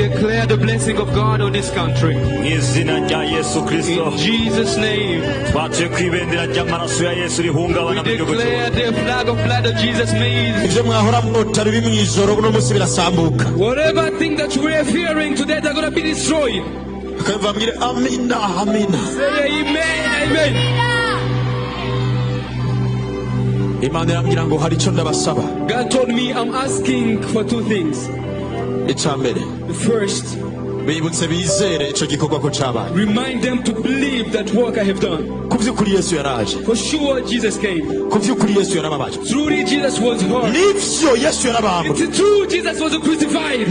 declare the blessing of God on this country. In Jesus' name. We declare the flag of blood of Jesus made. Whatever thing that we are fearing today, they're going to be destroyed. Say amen, amen. God told me I'm asking for two things. The first, remind them to believe that work I have done. For sure Jesus came. Truly Jesus was hurt. It's true Jesus was crucified.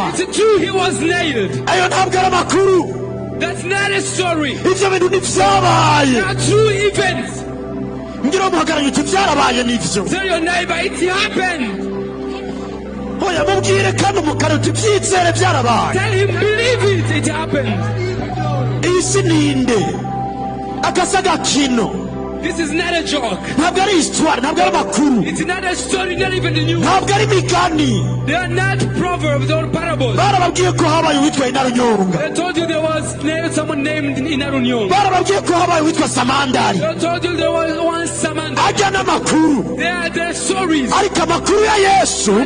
It's true he was nailed. That's not a story. They are true events. Tell your neighbor it happened. Tell him believe it happened. This is not a joke. It's not a story, not even the news. They are not proverbs or parables. They told you there was someone named Inarunyong. They told you there was one Samantha. They are the stories.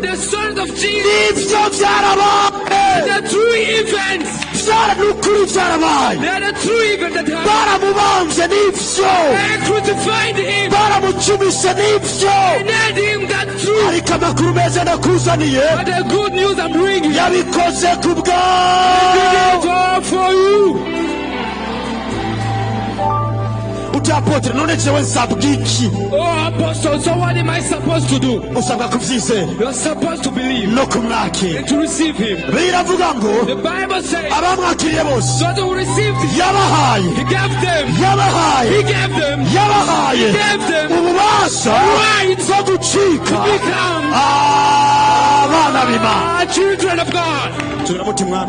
The stories of Jesus. The true events. They are the true events that happened. They crucified him. They nailed him. That's true. But the good news I'm bringing. He did it all for you. Oh apostle, so what am I supposed to do? You're supposed to believe and to receive him. The Bible says those who received him, he gave them rights to become children of God.